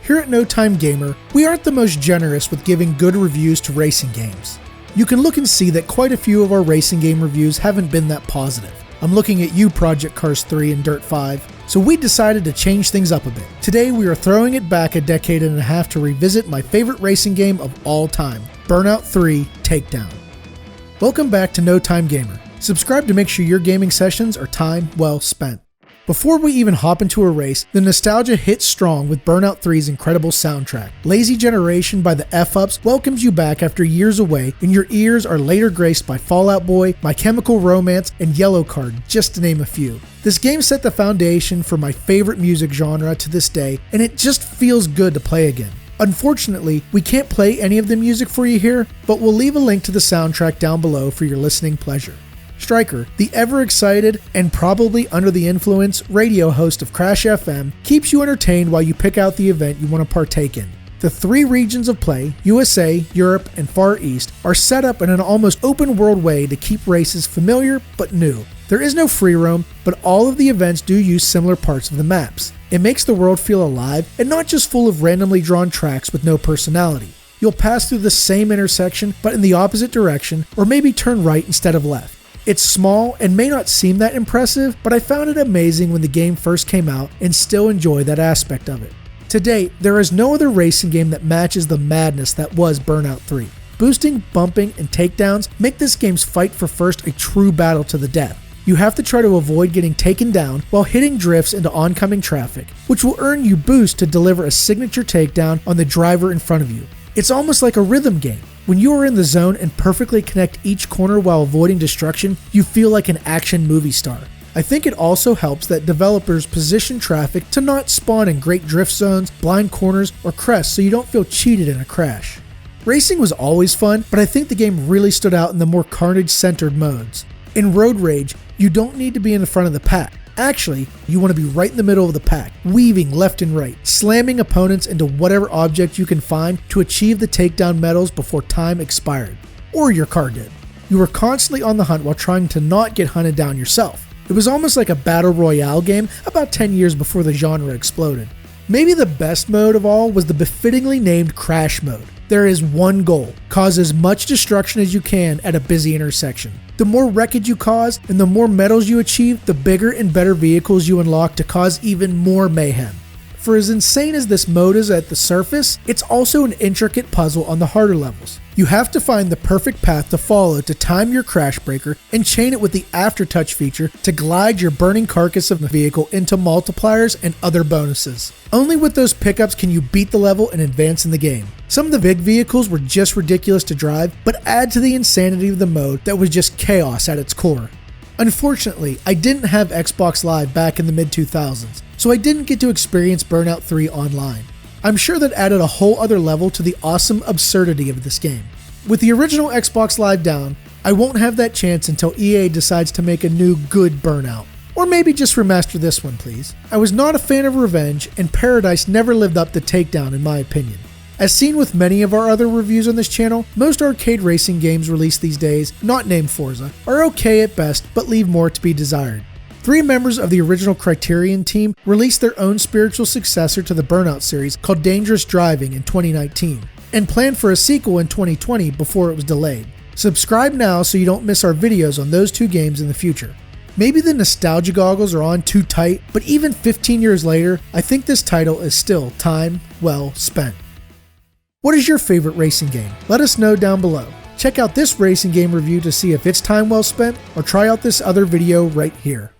Here at No Time Gamer, we aren't the most generous with giving good reviews to racing games. You can look and see that quite a few of our racing game reviews haven't been that positive. I'm looking at you, Project Cars 3 and Dirt 5, so we decided to change things up a bit. Today we are throwing it back a decade and a half to revisit my favorite racing game of all time, Burnout 3 Takedown. Welcome back to No Time Gamer. Subscribe to make sure your gaming sessions are time well spent. Before we even hop into a race, the nostalgia hits strong with Burnout 3's incredible soundtrack. Lazy Generation by the F-Ups welcomes you back after years away, and your ears are later graced by Fall Out Boy, My Chemical Romance, and Yellowcard, just to name a few. This game set the foundation for my favorite music genre to this day, and it just feels good to play again. Unfortunately, we can't play any of the music for you here, but we'll leave a link to the soundtrack down below for your listening pleasure. Striker, the ever-excited and probably under the influence radio host of Crash FM, keeps you entertained while you pick out the event you want to partake in. The 3 regions of play, USA, Europe, and Far East, are set up in an almost open-world way to keep races familiar but new. There is no free roam, but all of the events do use similar parts of the maps. It makes the world feel alive and not just full of randomly drawn tracks with no personality. You'll pass through the same intersection but in the opposite direction, or maybe turn right instead of left. It's small and may not seem that impressive, but I found it amazing when the game first came out and still enjoy that aspect of it. To date, there is no other racing game that matches the madness that was Burnout 3. Boosting, bumping, and takedowns make this game's fight for first a true battle to the death. You have to try to avoid getting taken down while hitting drifts into oncoming traffic, which will earn you boost to deliver a signature takedown on the driver in front of you. It's almost like a rhythm game. When you are in the zone and perfectly connect each corner while avoiding destruction, you feel like an action movie star. I think it also helps that developers position traffic to not spawn in great drift zones, blind corners, or crests so you don't feel cheated in a crash. Racing was always fun, but I think the game really stood out in the more carnage-centered modes. In Road Rage, you don't need to be in the front of the pack. Actually, you want to be right in the middle of the pack, weaving left and right, slamming opponents into whatever object you can find to achieve the takedown medals before time expired. Or your car did. You were constantly on the hunt while trying to not get hunted down yourself. It was almost like a battle royale game about 10 years before the genre exploded. Maybe the best mode of all was the befittingly named Crash mode. There is one goal: cause as much destruction as you can at a busy intersection. The more wreckage you cause and the more medals you achieve, the bigger and better vehicles you unlock to cause even more mayhem. For as insane as this mode is at the surface, it's also an intricate puzzle on the harder levels. You have to find the perfect path to follow to time your crash breaker and chain it with the aftertouch feature to glide your burning carcass of the vehicle into multipliers and other bonuses. Only with those pickups can you beat the level and advance in the game. Some of the big vehicles were just ridiculous to drive, but add to the insanity of the mode that was just chaos at its core. Unfortunately, I didn't have Xbox Live back in the mid-2000s, so I didn't get to experience Burnout 3 online. I'm sure that added a whole other level to the awesome absurdity of this game. With the original Xbox Live down, I won't have that chance until EA decides to make a new good Burnout. Or maybe just remaster this one, please. I was not a fan of Revenge, and Paradise never lived up to Takedown in my opinion. As seen with many of our other reviews on this channel, most arcade racing games released these days, not named Forza, are okay at best but leave more to be desired. 3 members of the original Criterion team released their own spiritual successor to the Burnout series called Dangerous Driving in 2019, and planned for a sequel in 2020 before it was delayed. Subscribe now so you don't miss our videos on those 2 games in the future. Maybe the nostalgia goggles are on too tight, but even 15 years later, I think this title is still time well spent. What is your favorite racing game? Let us know down below. Check out this racing game review to see if it's time well spent, or try out this other video right here.